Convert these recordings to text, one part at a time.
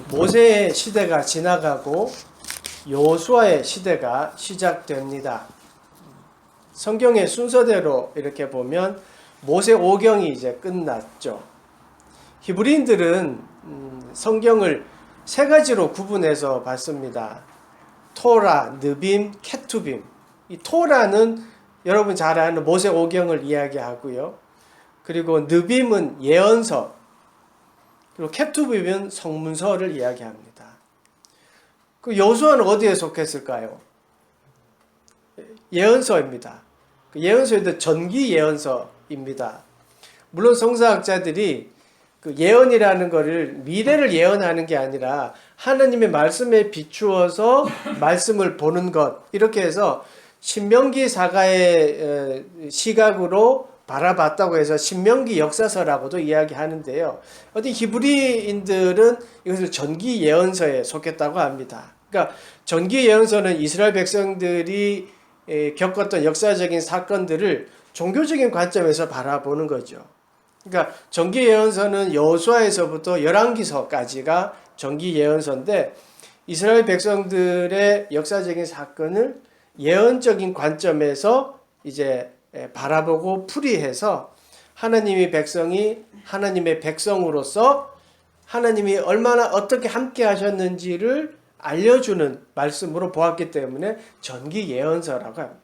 모세의 시대가 지나가고 여호수아의 시대가 시작됩니다. 성경의 순서대로 이렇게 보면 모세 오경이 이제 끝났죠. 히브리인들은 성경을 세 가지로 구분해서 봤습니다. 토라, 느빔, 케투빔. 이 토라는 여러분 잘 아는 모세 오경을 이야기하고요. 그리고 느빔은 예언서, 그리고 케투빔은 성문서를 이야기합니다. 그 여호수아는 어디에 속했을까요? 예언서입니다. 예언서에도 전기 예언서입니다. 물론 성서학자들이 그 예언이라는 것을 미래를 예언하는 게 아니라 하나님의 말씀에 비추어서 말씀을 보는 것, 이렇게 해서 신명기 사가의 시각으로 바라봤다고 해서 신명기 역사서라고도 이야기하는데요. 어디 히브리인들은 이것을 전기 예언서에 속했다고 합니다. 그러니까 전기 예언서는 이스라엘 백성들이 겪었던 역사적인 사건들을 종교적인 관점에서 바라보는 거죠. 그러니까 전기 예언서는 여호수아에서부터 열왕기서까지가 전기 예언서인데, 이스라엘 백성들의 역사적인 사건을 예언적인 관점에서 이제 바라보고 풀이해서 하나님의 백성이 하나님의 백성으로서 하나님이 얼마나 어떻게 함께 하셨는지를 알려주는 말씀으로 보았기 때문에 전기 예언서라고 합니다.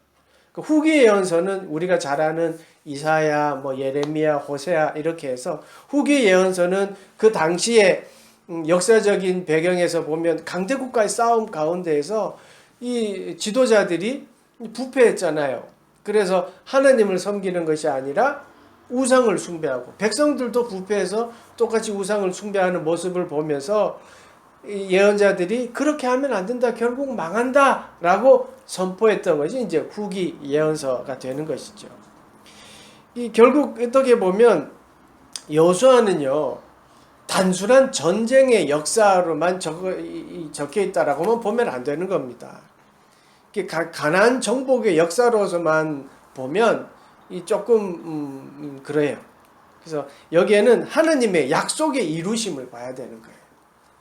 그 후기 예언서는 우리가 잘 아는 이사야, 예레미야, 호세아 이렇게 해서, 후기 예언서는 그 당시에 역사적인 배경에서 보면 강대국과의 싸움 가운데에서 이 지도자들이 부패했잖아요. 그래서 하나님을 섬기는 것이 아니라 우상을 숭배하고, 백성들도 부패해서 똑같이 우상을 숭배하는 모습을 보면서 예언자들이 그렇게 하면 안 된다, 결국 망한다 라고 선포했던 것이 이제 후기 예언서가 되는 것이죠. 이 결국 어떻게 보면 여호수아는요, 단순한 전쟁의 역사로만 적혀 있다라고만 보면 안 되는 겁니다. 가나안 정복의 역사로서만 보면 조금 그래요. 그래서 여기에는 하나님의 약속의 이루심을 봐야 되는 거예요.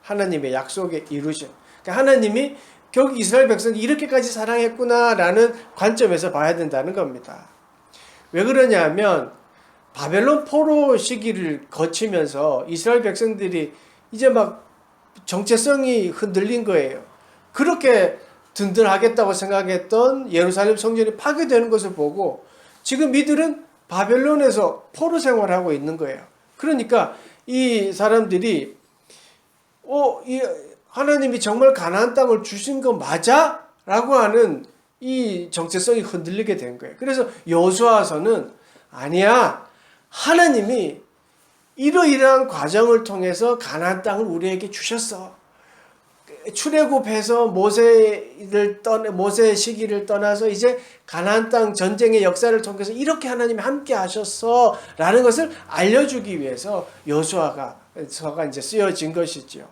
하나님의 약속의 이루심. 그러니까 하나님이 결국 이스라엘 백성을 이렇게까지 사랑했구나라는 관점에서 봐야 된다는 겁니다. 왜 그러냐면 바벨론 포로 시기를 거치면서 이스라엘 백성들이 이제 막 정체성이 흔들린 거예요. 그렇게 든든하겠다고 생각했던 예루살렘 성전이 파괴되는 것을 보고 지금 이들은 바벨론에서 포로 생활하고 있는 거예요. 그러니까 이 사람들이 이 하나님이 정말 가나안 땅을 주신 거 맞아? 라고 하는 이 정체성이 흔들리게 된 거예요. 그래서 여호수아서는 아니야, 하나님이 이러이러한 과정을 통해서 가나안 땅을 우리에게 주셨어. 출애굽해서 모세의 시기를 떠나서 이제 가나안 땅 전쟁의 역사를 통해서 이렇게 하나님이 함께 하셨어 라는 것을 알려주기 위해서 여호수아가 이제 쓰여진 것이죠.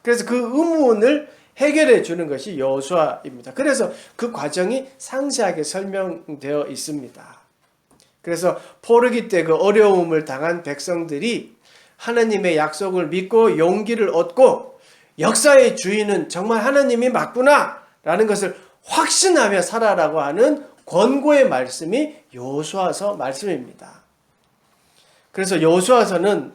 그래서 그 의문을 해결해 주는 것이 여호수아입니다. 그래서 그 과정이 상세하게 설명되어 있습니다. 그래서 포르기 때 그 어려움을 당한 백성들이 하나님의 약속을 믿고 용기를 얻고 역사의 주인은 정말 하나님이 맞구나 라는 것을 확신하며 살아라고 하는 권고의 말씀이 여호수아서 말씀입니다. 그래서 여호수아서는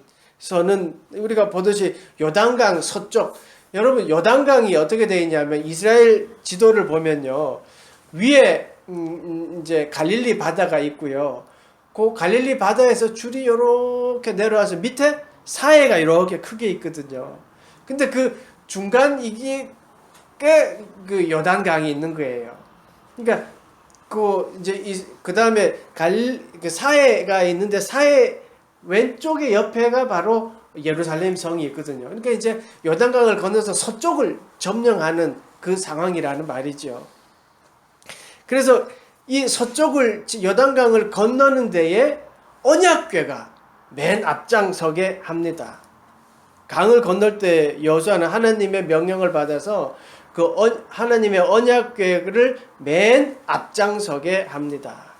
우리가 보듯이 요단강 서쪽, 여러분 요단강이 어떻게 되어 있냐면 이스라엘 지도를 보면요, 위에 이제 갈릴리 바다가 있고요, 그 갈릴리 바다에서 줄이 이렇게 내려와서 밑에 사해가 이렇게 크게 있거든요. 근데 그 중간 이게 그 요단강이 있는 거예요. 그러니까 그 다음에 그 사해가 있는데 사해 왼쪽에 옆에가 바로 예루살렘 성이 있거든요. 그러니까 이제 요단강을 건너서 서쪽을 점령하는 그 상황이라는 말이죠. 그래서 이 서쪽을 요단강을 건너는 데에 언약궤가 맨 앞장서게 합니다. 강을 건널 때 여호수아는 하나님의 명령을 받아서 그 하나님의 언약궤를 맨 앞장서게 합니다.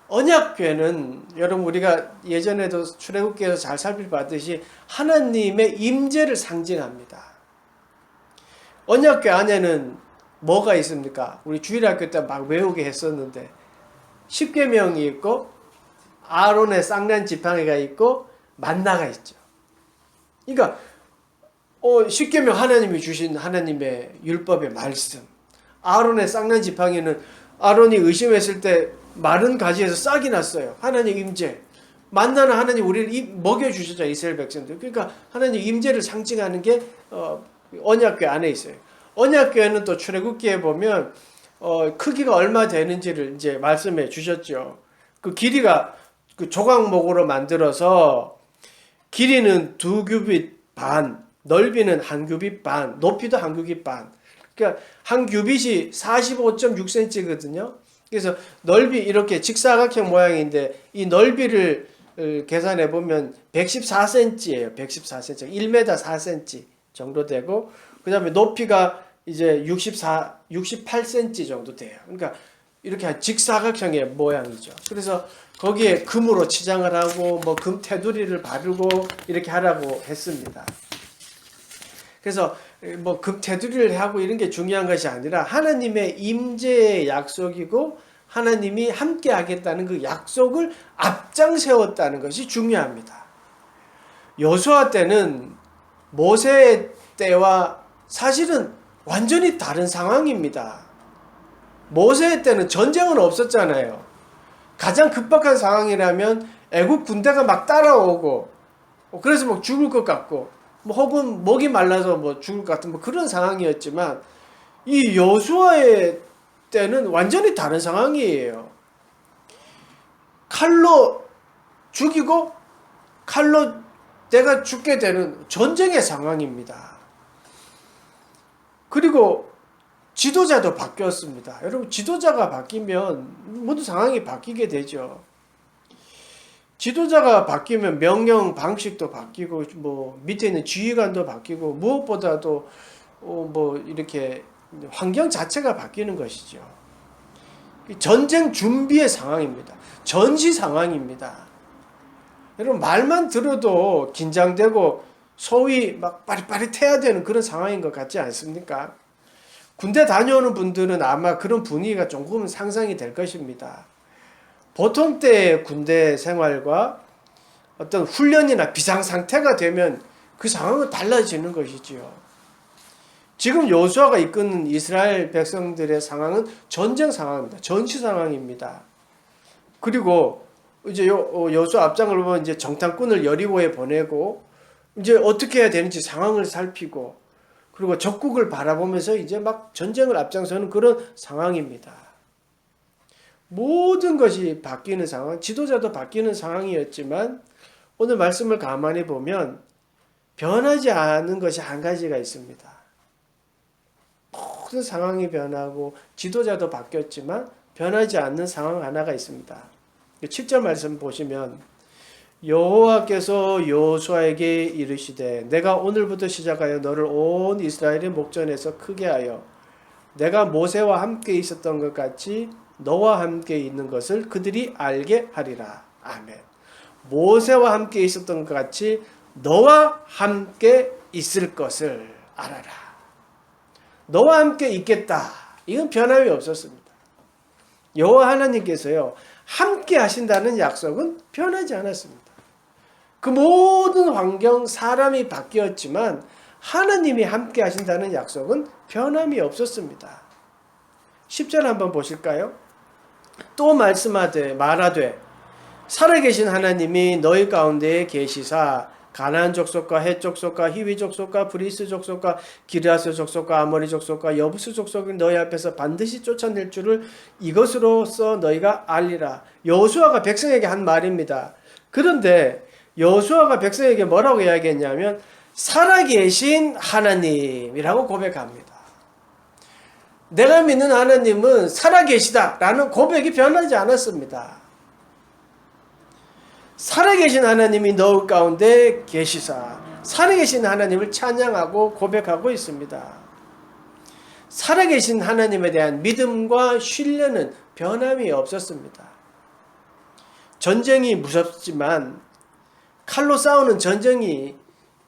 언약궤는 여러분 우리가 예전에도 출애굽기에서 잘 살펴봤듯이 하나님의 임재를 상징합니다. 언약궤 안에는 뭐가 있습니까? 우리 주일학교 때 막 외우게 했었는데 십계명이 있고 아론의 쌍난 지팡이가 있고 만나가 있죠. 그러니까 십계명 하나님이 주신 하나님의 율법의 말씀. 아론의 쌍난 지팡이는 아론이 의심했을 때 마른 가지에서 싹이 났어요. 하나님 임재. 만나는 하나님 우리를 먹여주셨잖아요. 이스라엘 백성들. 그러니까 하나님 임재를 상징하는 게 언약궤 안에 있어요. 언약궤는 또 출애굽기에 보면 크기가 얼마 되는지를 이제 말씀해 주셨죠. 그 길이가 그 조각목으로 만들어서 길이는 2규빗 반, 넓이는 1규빗 반, 높이도 1규빗 반. 그러니까 한 규빗이 45.6cm거든요. 그래서 넓이 이렇게 직사각형 모양인데 이 넓이를 계산해 보면 114cm예요. 114cm. 1m 4cm 정도 되고 그다음에 높이가 이제 68cm 정도 돼요. 그러니까 이렇게 한 직사각형의 모양이죠. 그래서 거기에 금으로 치장을 하고 뭐 금 테두리를 바르고 이렇게 하라고 했습니다. 그래서 뭐 금 테두리를 하고 이런 게 중요한 것이 아니라 하나님의 임재의 약속이고 하나님이 함께 하겠다는 그 약속을 앞장 세웠다는 것이 중요합니다. 여호수아 때는 모세 때와 사실은 완전히 다른 상황입니다. 모세 때는 전쟁은 없었잖아요. 가장 급박한 상황이라면 애국 군대가 막 따라오고 그래서 막 죽을 것 같고 뭐 혹은 목이 말라서 뭐 죽을 것 같은 뭐 그런 상황이었지만 이 여호수아의 때는 완전히 다른 상황이에요. 칼로 죽이고 칼로 내가 죽게 되는 전쟁의 상황입니다. 그리고 지도자도 바뀌었습니다. 여러분 지도자가 바뀌면 모두 상황이 바뀌게 되죠. 지도자가 바뀌면 명령 방식도 바뀌고 뭐 밑에 있는 지휘관도 바뀌고 무엇보다도 뭐 이렇게 환경 자체가 바뀌는 것이죠. 전쟁 준비의 상황입니다. 전시 상황입니다. 여러분 말만 들어도 긴장되고 소위 막 빠릿빠릿해야 되는 그런 상황인 것 같지 않습니까? 군대 다녀오는 분들은 아마 그런 분위기가 조금은 상상이 될 것입니다. 보통 때의 군대 생활과 어떤 훈련이나 비상 상태가 되면 그 상황은 달라지는 것이지요. 지금 여호수아가 이끄는 이스라엘 백성들의 상황은 전쟁 상황입니다. 전시 상황입니다. 그리고 이제 여호수아 앞장을 보면 이제 정탐꾼을 여리고에 보내고 이제 어떻게 해야 되는지 상황을 살피고 그리고 적국을 바라보면서 이제 막 전쟁을 앞장서는 그런 상황입니다. 모든 것이 바뀌는 상황, 지도자도 바뀌는 상황이었지만 오늘 말씀을 가만히 보면 변하지 않은 것이 한 가지가 있습니다. 모든 상황이 변하고 지도자도 바뀌었지만 변하지 않는 상황 하나가 있습니다. 7절 말씀 보시면 여호와께서 여호수아에게 이르시되 내가 오늘부터 시작하여 너를 온 이스라엘의 목전에서 크게 하여 내가 모세와 함께 있었던 것 같이 너와 함께 있는 것을 그들이 알게 하리라. 아멘. 모세와 함께 있었던 것 같이 너와 함께 있을 것을 알아라. 너와 함께 있겠다. 이건 변함이 없었습니다. 여호와 하나님께서요 함께 하신다는 약속은 변하지 않았습니다. 그 모든 환경 사람이 바뀌었지만 하나님이 함께 하신다는 약속은 변함이 없었습니다. 10절 한번 보실까요? 또 말하되 살아계신 하나님이 너희 가운데에 계시사 가나안 족속과 헷 족속과 히위 족속과 브리스 족속과 기르아스 족속과 아모리 족속과 여부스 족속을 너희 앞에서 반드시 쫓아낼 줄을 이것으로써 너희가 알리라. 여호수아가 백성에게 한 말입니다. 그런데 여호수아가 백성에게 뭐라고 이야기했냐면 살아계신 하나님이라고 고백합니다. 내가 믿는 하나님은 살아계시다라는 고백이 변하지 않았습니다. 살아계신 하나님이 너희 가운데 계시사 살아계신 하나님을 찬양하고 고백하고 있습니다. 살아계신 하나님에 대한 믿음과 신뢰는 변함이 없었습니다. 전쟁이 무섭지만 칼로 싸우는 전쟁이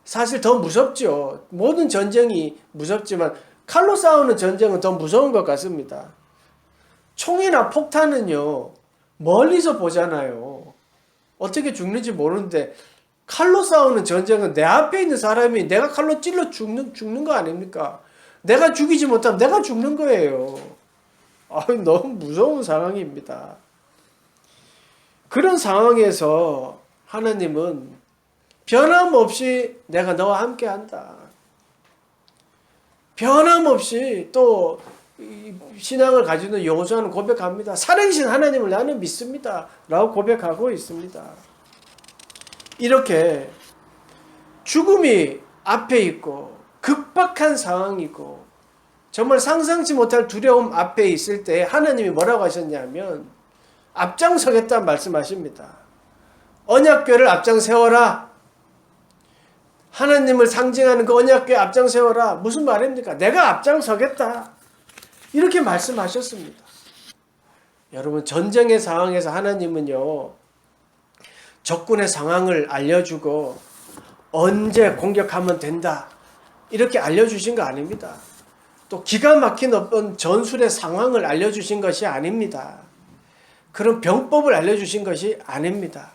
사실 더 무섭죠. 모든 전쟁이 무섭지만 칼로 싸우는 전쟁은 더 무서운 것 같습니다. 총이나 폭탄은요, 멀리서 보잖아요. 어떻게 죽는지 모르는데 칼로 싸우는 전쟁은 내 앞에 있는 사람이 내가 칼로 찔러 죽는 거 아닙니까? 내가 죽이지 못하면 내가 죽는 거예요. 너무 무서운 상황입니다. 그런 상황에서 하나님은 변함없이 내가 너와 함께 한다. 변함없이 또 신앙을 가지는 여호수아는 고백합니다. 살아계신 하나님을 나는 믿습니다. 라고 고백하고 있습니다. 이렇게 죽음이 앞에 있고 급박한 상황이고 정말 상상치 못할 두려움 앞에 있을 때 하나님이 뭐라고 하셨냐면 앞장서겠다는 말씀하십니다. 언약궤를 앞장 세워라. 하나님을 상징하는 그 언약궤 앞장 세워라. 무슨 말입니까? 내가 앞장서겠다. 이렇게 말씀하셨습니다. 여러분, 전쟁의 상황에서 하나님은요, 적군의 상황을 알려주고 언제 공격하면 된다. 이렇게 알려주신 거 아닙니다. 또 기가 막힌 어떤 전술의 상황을 알려주신 것이 아닙니다. 그런 병법을 알려주신 것이 아닙니다.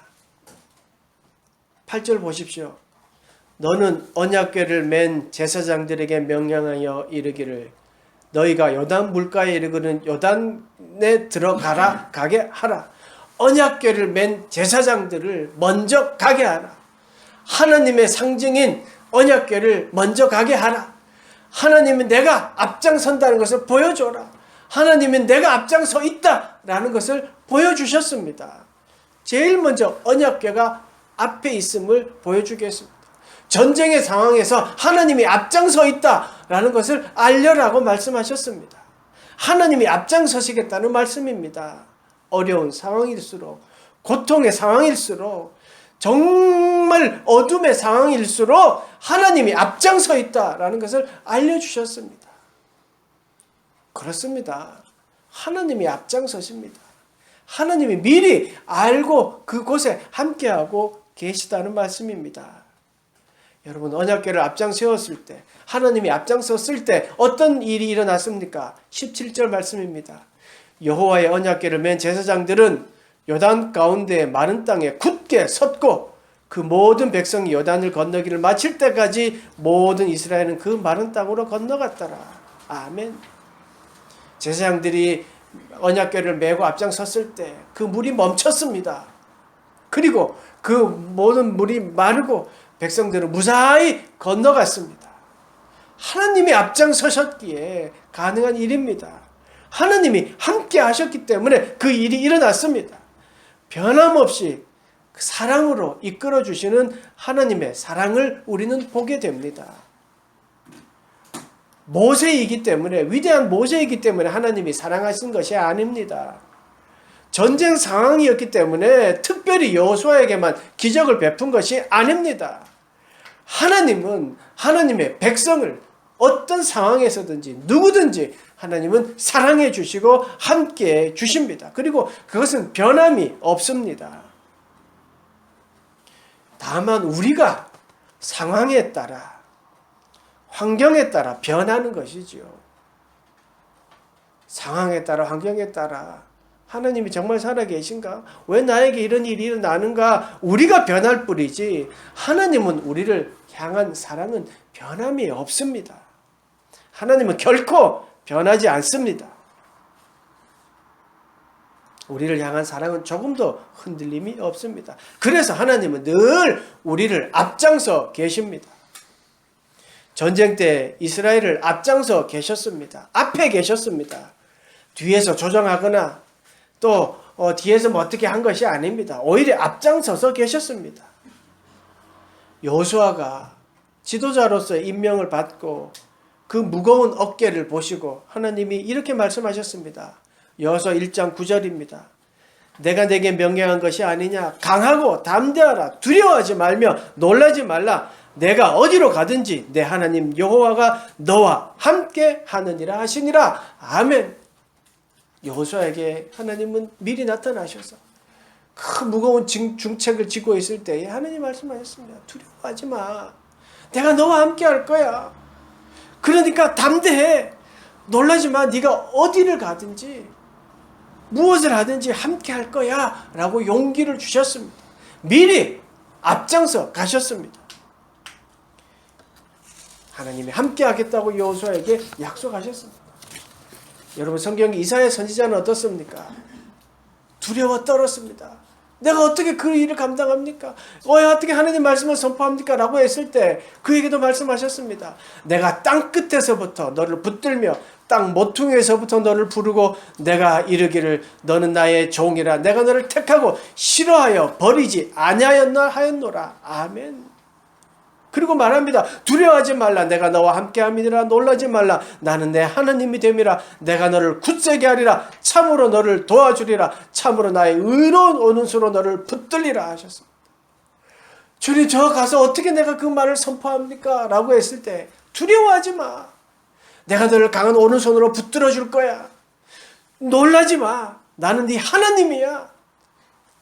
8절 보십시오. 너는 언약궤를 맨 제사장들에게 명령하여 이르기를 너희가 요단 물가에 이르거든 요단에 들어가라 가게 하라. 언약궤를 맨 제사장들을 먼저 가게 하라. 하나님의 상징인 언약궤를 먼저 가게 하라. 하나님은 내가 앞장선다는 것을 보여줘라. 하나님은 내가 앞장서 있다라는 것을 보여주셨습니다. 제일 먼저 언약궤가 앞에 있음을 보여주겠습니다. 전쟁의 상황에서 하나님이 앞장서 있다라는 것을 알려라고 말씀하셨습니다. 하나님이 앞장서시겠다는 말씀입니다. 어려운 상황일수록, 고통의 상황일수록, 정말 어둠의 상황일수록 하나님이 앞장서 있다라는 것을 알려주셨습니다. 그렇습니다. 하나님이 앞장서십니다. 하나님이 미리 알고 그곳에 함께하고 계시다는 말씀입니다. 여러분, 언약궤를 앞장 세웠을 때, 하나님이 앞장섰을 때 어떤 일이 일어났습니까? 17절 말씀입니다. 여호와의 언약궤를 맨 제사장들은 요단 가운데 마른 땅에 굳게 섰고 그 모든 백성이 요단을 건너기를 마칠 때까지 모든 이스라엘은 그 마른 땅으로 건너갔더라. 아멘. 제사장들이 언약궤를 메고 앞장섰을 때 그 물이 멈췄습니다. 그리고 그 모든 물이 마르고 백성들은 무사히 건너갔습니다. 하나님이 앞장서셨기에 가능한 일입니다. 하나님이 함께 하셨기 때문에 그 일이 일어났습니다. 변함없이 사랑으로 이끌어 주시는 하나님의 사랑을 우리는 보게 됩니다. 모세이기 때문에, 위대한 모세이기 때문에 하나님이 사랑하신 것이 아닙니다. 전쟁 상황이었기 때문에 특별히 여호수아에게만 기적을 베푼 것이 아닙니다. 하나님은 하나님의 백성을 어떤 상황에서든지 누구든지 하나님은 사랑해 주시고 함께 주십니다. 그리고 그것은 변함이 없습니다. 다만 우리가 상황에 따라, 환경에 따라 변하는 것이지요. 상황에 따라, 환경에 따라 하나님이 정말 살아계신가? 왜 나에게 이런 일이 일어나는가? 우리가 변할 뿐이지 하나님은 우리를 향한 사랑은 변함이 없습니다. 하나님은 결코 변하지 않습니다. 우리를 향한 사랑은 조금도 흔들림이 없습니다. 그래서 하나님은 늘 우리를 앞장서 계십니다. 전쟁 때 이스라엘을 앞장서 계셨습니다. 앞에 계셨습니다. 뒤에서 조정하거나 또 뒤에서 뭐 어떻게 한 것이 아닙니다. 오히려 앞장서서 계셨습니다. 여호수아가 지도자로서 임명을 받고 그 무거운 어깨를 보시고 하나님이 이렇게 말씀하셨습니다. 여호수아 1장 9절입니다. 내가 내게 명령한 것이 아니냐. 강하고 담대하라. 두려워하지 말며 놀라지 말라. 내가 어디로 가든지 내 하나님 여호와가 너와 함께 하느니라 하시니라. 아멘. 여호수아에게 하나님은 미리 나타나셔서 그 무거운 중책을 지고 있을 때에 하나님 말씀하셨습니다. 두려워하지 마. 내가 너와 함께 할 거야. 그러니까 담대해. 놀라지 마. 네가 어디를 가든지 무엇을 하든지 함께 할 거야 라고 용기를 주셨습니다. 미리 앞장서 가셨습니다. 하나님이 함께 하겠다고 여호수아에게 약속하셨습니다. 여러분, 성경 이사야 선지자는 어떻습니까? 두려워 떨었습니다. 내가 어떻게 그 일을 감당합니까? 어떻게 하나님 말씀을 선포합니까? 라고 했을 때 그에게도 말씀하셨습니다. 내가 땅 끝에서부터 너를 붙들며 땅 모퉁이에서부터 너를 부르고 내가 이르기를 너는 나의 종이라 내가 너를 택하고 싫어하여 버리지 아니하였나 하였노라. 아멘. 그리고 말합니다. 두려워하지 말라. 내가 너와 함께함이니라. 놀라지 말라. 나는 내 하나님이 됨이라. 내가 너를 굳세게 하리라. 참으로 너를 도와주리라. 참으로 나의 의로운 오른손으로 너를 붙들리라 하셨습니다. 주님, 저 가서 어떻게 내가 그 말을 선포합니까? 라고 했을 때 두려워하지 마. 내가 너를 강한 오른손으로 붙들어 줄 거야. 놀라지 마. 나는 네 하나님이야.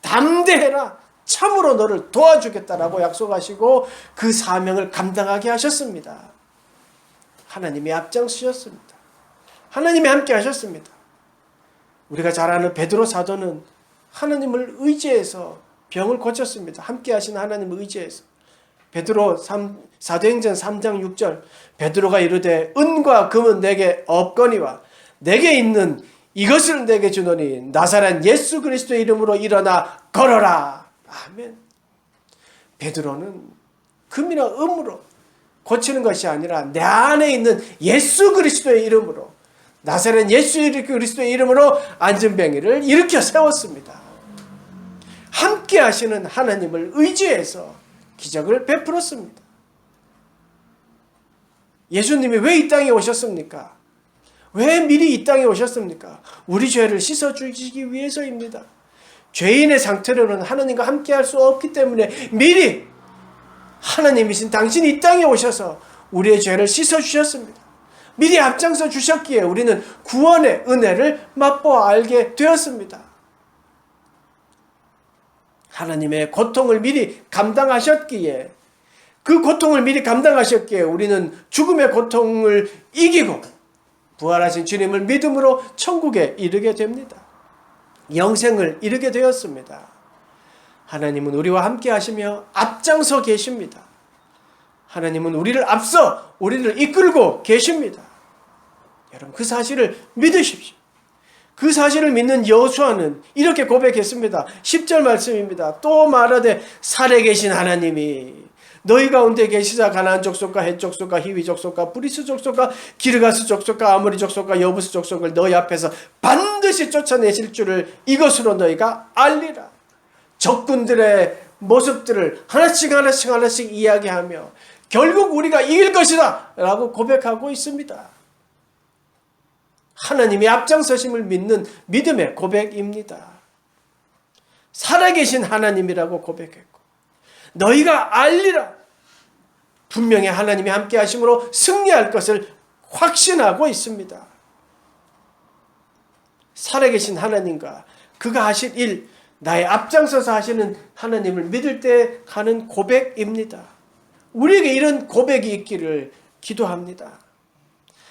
담대해라. 참으로 너를 도와주겠다라고 약속하시고 그 사명을 감당하게 하셨습니다. 하나님이 앞장서셨습니다. 하나님이 함께 하셨습니다. 우리가 잘 아는 베드로 사도는 하나님을 의지해서 병을 고쳤습니다. 함께 하신 하나님을 의지해서. 베드로 사도행전 3장 6절 베드로가 이르되 은과 금은 내게 없거니와 내게 있는 이것을 내게 주노니 나사렛 예수 그리스도의 이름으로 일어나 걸어라. 아멘. 베드로는 금이나 음으로 고치는 것이 아니라 내 안에 있는 예수 그리스도의 이름으로 나사렛 예수 그리스도의 이름으로 안전병이를 일으켜 세웠습니다. 함께 하시는 하나님을 의지해서 기적을 베풀었습니다. 예수님이 왜 이 땅에 오셨습니까? 왜 미리 이 땅에 오셨습니까? 우리 죄를 씻어주시기 위해서입니다. 죄인의 상태로는 하나님과 함께 할 수 없기 때문에 미리 하나님이신 당신이 이 땅에 오셔서 우리의 죄를 씻어주셨습니다. 미리 앞장서 주셨기에 우리는 구원의 은혜를 맛보아 알게 되었습니다. 하나님의 고통을 미리 감당하셨기에 그 고통을 미리 감당하셨기에 우리는 죽음의 고통을 이기고 부활하신 주님을 믿음으로 천국에 이르게 됩니다. 영생을 이루게 되었습니다. 하나님은 우리와 함께 하시며 앞장서 계십니다. 하나님은 우리를 앞서 우리를 이끌고 계십니다. 여러분, 그 사실을 믿으십시오. 그 사실을 믿는 여호수아는 이렇게 고백했습니다. 10절 말씀입니다. 또 말하되 살아계신 하나님이 너희 가운데 계시자 가나안 족속과 헷 족속과 히위 족속과 브리스 족속과 기르가스 족속과 아모리 족속과 여부스 족속을 너희 앞에서 반드시 쫓아내실 줄을 이것으로 너희가 알리라. 적군들의 모습들을 하나씩 이야기하며 결국 우리가 이길 것이다 라고 고백하고 있습니다. 하나님의 앞장서심을 믿는 믿음의 고백입니다. 살아계신 하나님이라고 고백했고 너희가 알리라. 분명히 하나님이 함께 하심으로 승리할 것을 확신하고 있습니다. 살아계신 하나님과 그가 하실 일, 나의 앞장서서 하시는 하나님을 믿을 때 하는 고백입니다. 우리에게 이런 고백이 있기를 기도합니다.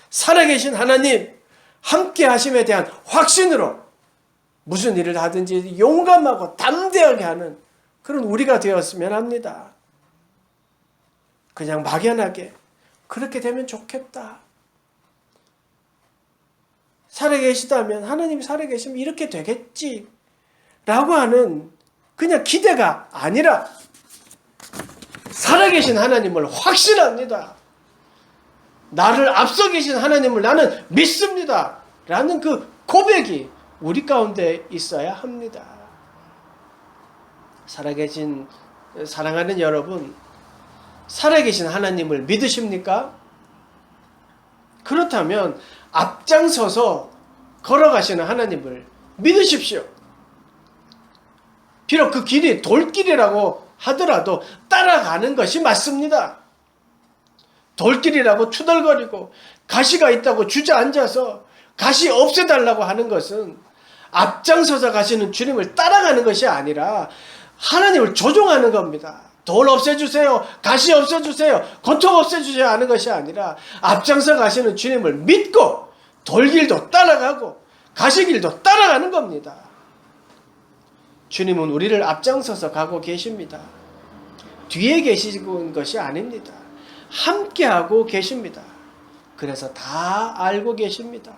살아계신 하나님, 함께 하심에 대한 확신으로 무슨 일을 하든지 용감하고 담대하게 하는 그런 우리가 되었으면 합니다. 그냥 막연하게 그렇게 되면 좋겠다. 살아계시다면 하나님이 살아계시면 이렇게 되겠지 라고 하는 그냥 기대가 아니라 살아계신 하나님을 확신합니다. 나를 앞서 계신 하나님을 나는 믿습니다 라는 그 고백이 우리 가운데 있어야 합니다. 살아계신 사랑하는 여러분, 살아계신 하나님을 믿으십니까? 그렇다면 앞장서서 걸어가시는 하나님을 믿으십시오. 비록 그 길이 돌길이라고 하더라도 따라가는 것이 맞습니다. 돌길이라고 투덜거리고 가시가 있다고 주저앉아서 가시 없애달라고 하는 것은 앞장서서 가시는 주님을 따라가는 것이 아니라 하나님을 조종하는 겁니다. 돌 없애주세요. 가시 없애주세요. 고통 없애주세요 하는 것이 아니라 앞장서 가시는 주님을 믿고 돌길도 따라가고 가시길도 따라가는 겁니다. 주님은 우리를 앞장서서 가고 계십니다. 뒤에 계시는 것이 아닙니다. 함께하고 계십니다. 그래서 다 알고 계십니다.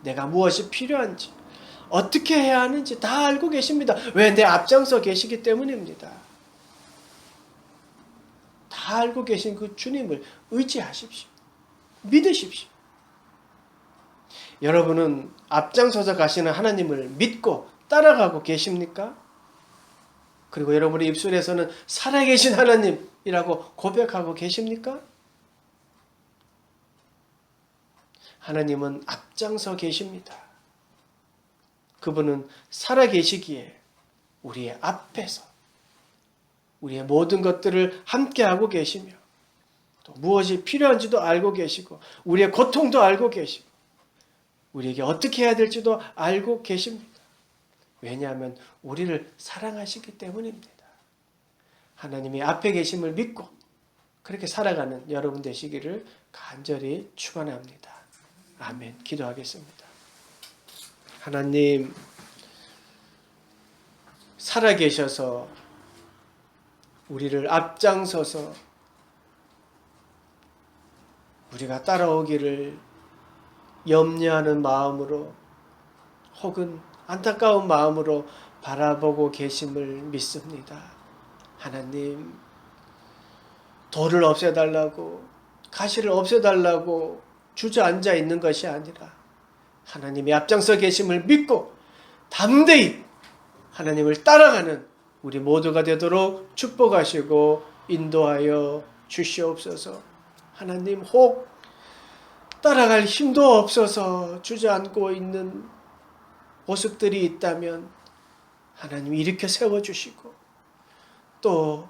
내가 무엇이 필요한지, 어떻게 해야 하는지 다 알고 계십니다. 왜? 내 앞장서 계시기 때문입니다. 다 알고 계신 그 주님을 의지하십시오. 믿으십시오. 여러분은 앞장서서 가시는 하나님을 믿고 따라가고 계십니까? 그리고 여러분의 입술에서는 살아계신 하나님이라고 고백하고 계십니까? 하나님은 앞장서 계십니다. 그분은 살아계시기에 우리의 앞에서 우리의 모든 것들을 함께하고 계시며 또 무엇이 필요한지도 알고 계시고 우리의 고통도 알고 계시고 우리에게 어떻게 해야 될지도 알고 계십니다. 왜냐하면 우리를 사랑하시기 때문입니다. 하나님이 앞에 계심을 믿고 그렇게 살아가는 여러분 되시기를 간절히 축원합니다. 아멘. 기도하겠습니다. 하나님, 살아계셔서 우리를 앞장서서 우리가 따라오기를 염려하는 마음으로 혹은 안타까운 마음으로 바라보고 계심을 믿습니다. 하나님, 돌을 없애달라고 가시를 없애달라고 주저앉아 있는 것이 아니라 하나님이 앞장서 계심을 믿고 담대히 하나님을 따라가는 우리 모두가 되도록 축복하시고 인도하여 주시옵소서. 하나님, 혹 따라갈 힘도 없어서 주저앉고 있는 모습들이 있다면 하나님 일으켜 세워주시고 또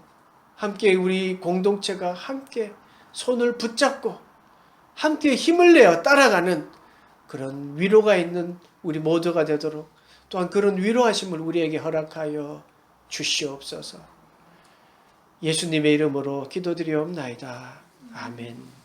함께 우리 공동체가 함께 손을 붙잡고 함께 힘을 내어 따라가는 그런 위로가 있는 우리 모두가 되도록 또한 그런 위로하심을 우리에게 허락하여 주시옵소서. 예수님의 이름으로 기도드리옵나이다. 아멘.